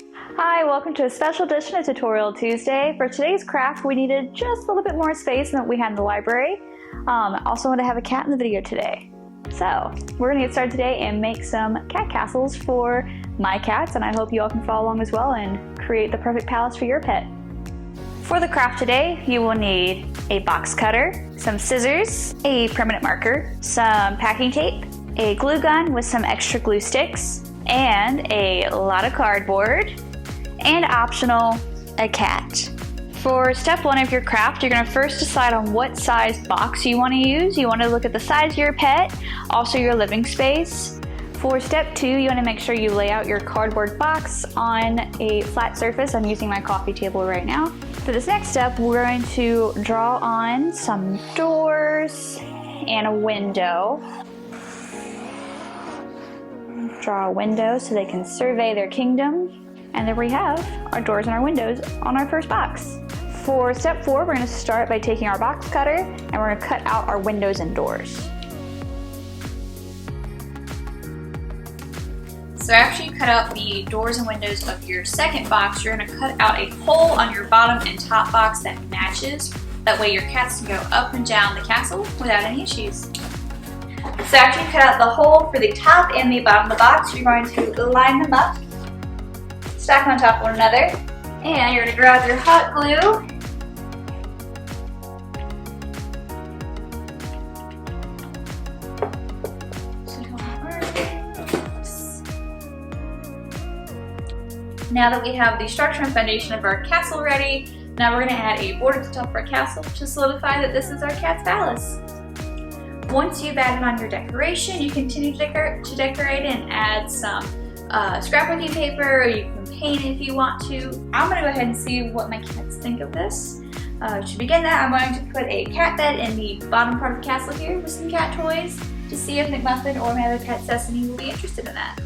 Hi, welcome to a special edition of Tutorial Tuesday. For today's craft, we needed just a little bit more space than what we had in the library. Also wanted to have a cat in the video today. So, we're gonna get started today and make some cat castles for my cats, and I hope you all can follow along as well and create the perfect palace for your pet. For the craft today, you will need a box cutter, some scissors, a permanent marker, some packing tape, a glue gun with some extra glue sticks, and a lot of cardboard, and optional, a cat. For step one of your craft, you're gonna first decide on what size box you wanna use. You wanna look at the size of your pet, also your living space. For step two, you wanna make sure you lay out your cardboard box on a flat surface. I'm using my coffee table right now. For this next step, we're going to draw on some doors and a window. Draw a window so they can survey their kingdom. And there we have our doors and our windows on our first box. For step four, we're going to start by taking our box cutter and we're going to cut out our windows and doors. So after you cut out the doors and windows of your second box, you're going to cut out a hole on your bottom and top box that matches. That way your cats can go up and down the castle without any issues. So after you cut out the hole for the top and the bottom of the box, you're going to line them up, stack them on top of one another, and you're going to grab your hot glue Now that we have the structure and foundation of our castle ready, now we're going to add a border to the top of our castle to solidify that this is our cat's palace. Once you've added on your decoration, you continue to decorate and add some scrapbooking paper, or you can paint if you want to. I'm going to go ahead and see what my cats think of this. To begin that, I'm going to put a cat bed in the bottom part of the castle here with some cat toys to see if McMuffin or my other pet Sesame will be interested in that.